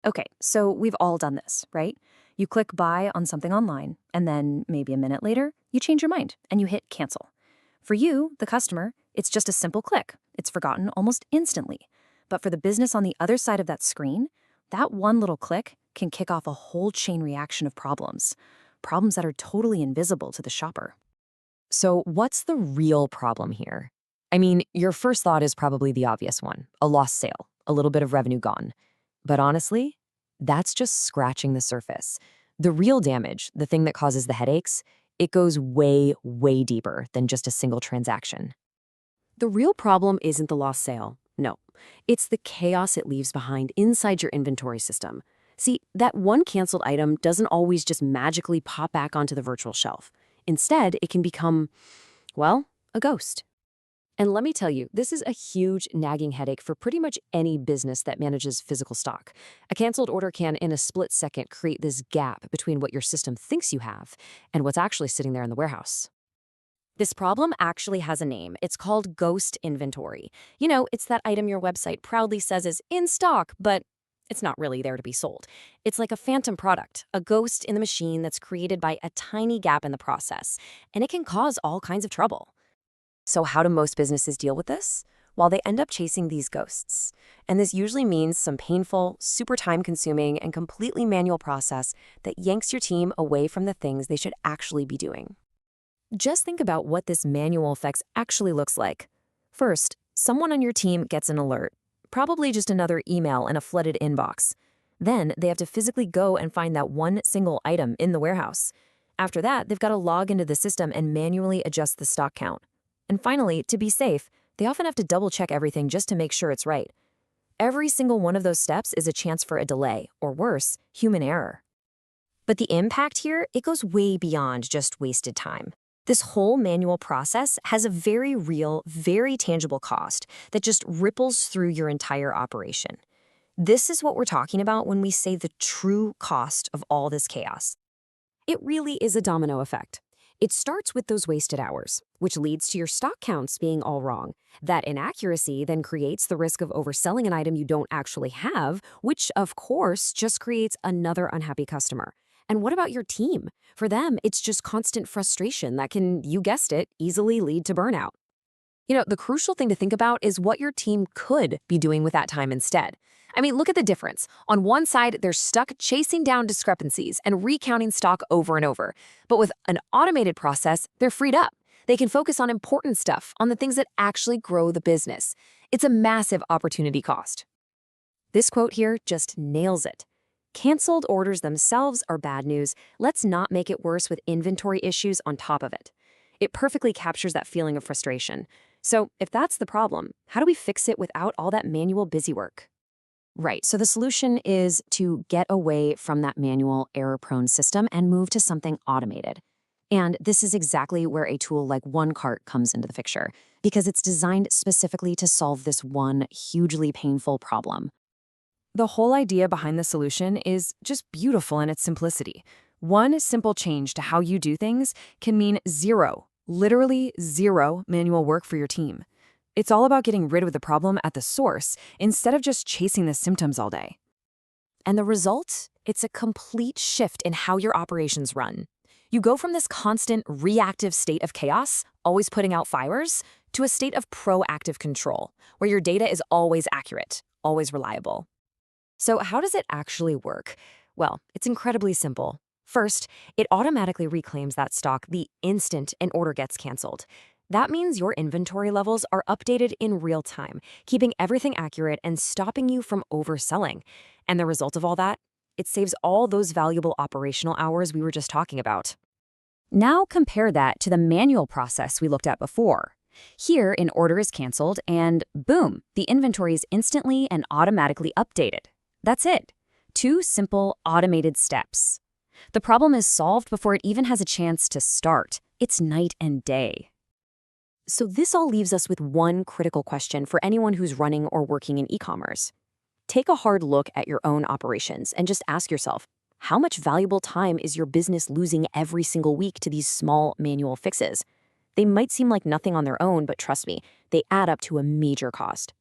Okay, so we've all done this, right? You click buy on something online, and then maybe a minute later, you change your mind and you hit cancel. For you, the customer, it's just a simple click. It's forgotten almost instantly. But for the business on the other side of that screen, that one little click can kick off a whole chain reaction of problems. Problems that are totally invisible to the shopper. So, what's the real problem here? I mean, your first thought is probably the obvious one, a lost sale, a little bit of revenue gone. But honestly, that's just scratching the surface. The real damage, the thing that causes the headaches, it goes way, way deeper than just a single transaction. The real problem isn't the lost sale. No, it's the chaos it leaves behind inside your inventory system. See, that one canceled item doesn't always just magically pop back onto the virtual shelf. Instead, it can become, well, a ghost. And let me tell you, this is a huge nagging headache for pretty much any business that manages physical stock. A canceled order can, in a split second, create this gap between what your system thinks you have and what's actually sitting there in the warehouse. This problem actually has a name. It's called ghost inventory. You know, it's that item your website proudly says is in stock, but it's not really there to be sold. It's like a phantom product, a ghost in the machine that's created by a tiny gap in the process, and it can cause all kinds of trouble. So, how do most businesses deal with this? Well, they end up chasing these ghosts. And this usually means some painful, super time consuming, and completely manual process that yanks your team away from the things they should actually be doing. Just think about what this manual effects actually looks like. First, someone on your team gets an alert, probably just another email in a flooded inbox. Then they have to physically go and find that one single item in the warehouse. After that, they've got to log into the system and manually adjust the stock count. And finally, to be safe, they often have to double-check everything just to make sure it's right. Every single one of those steps is a chance for a delay, or worse, human error. But the impact here, it goes way beyond just wasted time. This whole manual process has a very real, very tangible cost that just ripples through your entire operation. This is what we're talking about when we say the true cost of all this chaos. It really is a domino effect. It starts with those wasted hours, which leads to your stock counts being all wrong. That inaccuracy then creates the risk of overselling an item you don't actually have, which, of course, just creates another unhappy customer. And what about your team? For them, it's just constant frustration that can, you guessed it, easily lead to burnout. You know, the crucial thing to think about is what your team could be doing with that time instead. I mean, look at the difference. On one side, they're stuck chasing down discrepancies and recounting stock over and over. But with an automated process, they're freed up. They can focus on important stuff, on the things that actually grow the business. It's a massive opportunity cost. This quote here just nails it. Canceled orders themselves are bad news. Let's not make it worse with inventory issues on top of it. It perfectly captures that feeling of frustration. So if that's the problem, how do we fix it without all that manual busy work? Right, so the solution is to get away from that manual, error-prone system and move to something automated. And this is exactly where a tool like OneCart comes into the picture, because it's designed specifically to solve this one hugely painful problem. The whole idea behind the solution is just beautiful in its simplicity. One simple change to how you do things can mean zero, literally zero manual work for your team. It's all about getting rid of the problem at the source instead of just chasing the symptoms all day. And the result? It's a complete shift in how your operations run. You go from this constant reactive state of chaos, always putting out fires, to a state of proactive control, where your data is always accurate, always reliable. So how does it actually work? Well, it's incredibly simple. First, it automatically reclaims that stock the instant an order gets canceled. That means your inventory levels are updated in real time, keeping everything accurate and stopping you from overselling. And the result of all that? It saves all those valuable operational hours we were just talking about. Now compare that to the manual process we looked at before. Here, an order is canceled and boom, the inventory is instantly and automatically updated. That's it. 2 simple automated steps. The problem is solved before it even has a chance to start. It's night and day. So this all leaves us with one critical question for anyone who's running or working in e-commerce. Take a hard look at your own operations and just ask yourself, how much valuable time is your business losing every single week to these small manual fixes? They might seem like nothing on their own, but trust me, they add up to a major cost.